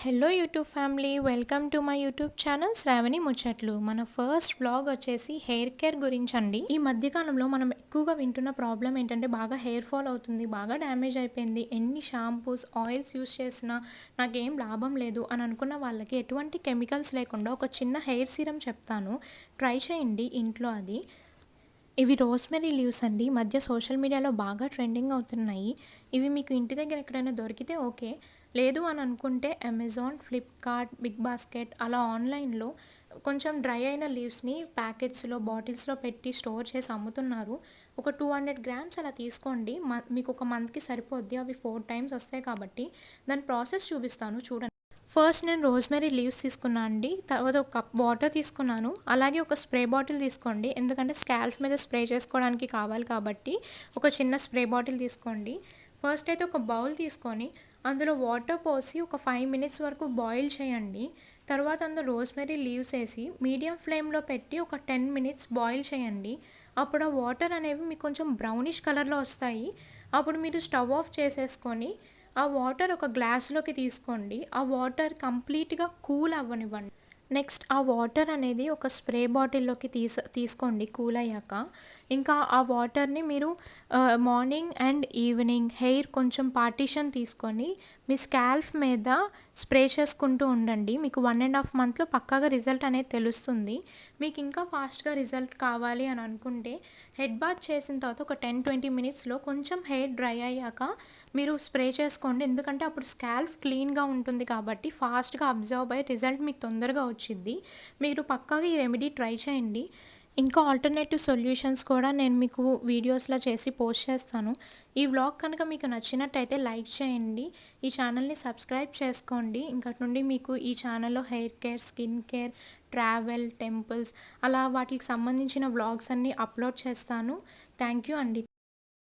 Hello YouTube family, welcome to my YouTube channel Shravani Muchatlu. మన first vlog వచ్చేసి hair care గురించి అండి. ఈ మధ్యకాలంలో మనం ఎక్కువగా వింటున్న ప్రాబ్లం ఏంటంటే బాగా హెయిర్ ఫాల్ అవుతుంది, బాగా డ్యామేజ్ అయిపోయింది, ఎన్ని షాంపూస్ ఆయిల్స్ యూస్ చేసినా నాకేం లాభం లేదు అని అనుకున్న వాళ్ళకి ఎటువంటి కెమికల్స్ లేకుండా ఒక చిన్న హెయిర్ సీరం చెప్తాను, ట్రై చేయండి ఇంట్లో. అది ఇవి రోస్మెరీ లీవ్స్ అండి. ఈ మధ్య సోషల్ మీడియాలో బాగా ట్రెండింగ్ అవుతున్నాయి. ఇవి మీకు ఇంటి దగ్గర ఎక్కడైనా దొరికితే ఓకే, లేదు అని అనుకుంటే అమెజాన్, ఫ్లిప్కార్ట్, బిగ్ బాస్కెట్ అలా ఆన్లైన్లో కొంచెం డ్రై అయిన లీవ్స్ని ప్యాకెట్స్లో బాటిల్స్లో పెట్టి స్టోర్ చేసి అమ్ముతున్నారు. ఒక 200 గ్రామ్స్ అలా తీసుకోండి, మీకు ఒక మంత్కి సరిపోద్ది. అవి 4 టైమ్స్ వస్తాయి కాబట్టి దాని ప్రాసెస్ చూపిస్తాను చూడండి. ఫస్ట్ నేను రోజ్మెరీ లీవ్స్ తీసుకున్నాను అండి. తర్వాత ఒక కప్ వాటర్ తీసుకున్నాను. అలాగే ఒక స్ప్రే బాటిల్ తీసుకోండి, ఎందుకంటే స్కాల్ప్ మీద స్ప్రే చేసుకోవడానికి కావాలి కాబట్టి ఒక చిన్న స్ప్రే బాటిల్ తీసుకోండి. ఫస్ట్ అయితే ఒక బౌల్ తీసుకొని అందులో వాటర్ పోసి ఒక 5 మినిట్స్ వరకు బాయిల్ చేయండి. తర్వాత అందులో రోజ్మెరీ లీవ్స్ వేసి మీడియం ఫ్లేమ్లో పెట్టి ఒక 10 మినిట్స్ బాయిల్ చేయండి. అప్పుడు ఆ వాటర్ అనేవి మీకు కొంచెం బ్రౌనిష్ కలర్లో వస్తాయి. అప్పుడు మీరు స్టవ్ ఆఫ్ చేసేసుకొని ఆ వాటర్ ఒక గ్లాస్లోకి తీసుకోండి. ఆ వాటర్ కంప్లీట్గా కూల్ అవ్వనివ్వండి. నెక్స్ట్ ఆ వాటర్ అనేది ఒక స్ప్రే బాటిల్లోకి తీసుకోండి కూల్ అయ్యాక. ఇంకా ఆ వాటర్ని మీరు మార్నింగ్ అండ్ ఈవినింగ్ హెయిర్ కొంచెం పార్టీషన్ తీసుకొని మీ స్కాల్ప్ మీద స్ప్రే చేసుకుంటూ ఉండండి. మీకు 1.5 మంత్లో పక్కాగా రిజల్ట్ అనేది తెలుస్తుంది. మీకు ఇంకా ఫాస్ట్గా రిజల్ట్ కావాలి అని అనుకుంటే హెడ్ బాత్ చేసిన తర్వాత ఒక 10-20 మినిట్స్లో కొంచెం హెయిర్ డ్రై అయ్యాక మీరు స్ప్రే చేసుకోండి, ఎందుకంటే అప్పుడు స్కాల్ప్ క్లీన్గా ఉంటుంది కాబట్టి ఫాస్ట్గా అబ్జర్వ్ అయ్యి రిజల్ట్ మీకు తొందరగా వచ్చింది. మీరు పక్కాగా ఈ రెమెడీ ట్రై చేయండి. ఇంకా ఆల్టర్నేటివ్ సొల్యూషన్స్ కూడా నేను మీకు వీడియోస్లో చేసి పోస్ట్ చేస్తాను. ఈ వ్లాగ్ కనుక మీకు నచ్చినట్టయితే లైక్ చేయండి, ఈ ఛానల్ని సబ్స్క్రైబ్ చేసుకోండి. ఇంకటి నుండి మీకు ఈ ఛానల్లో hair care, skin care, travel, temples అలా వాటికి సంబంధించిన వ్లాగ్స్ అన్నీ అప్లోడ్ చేస్తాను. థ్యాంక్ యూ అండి.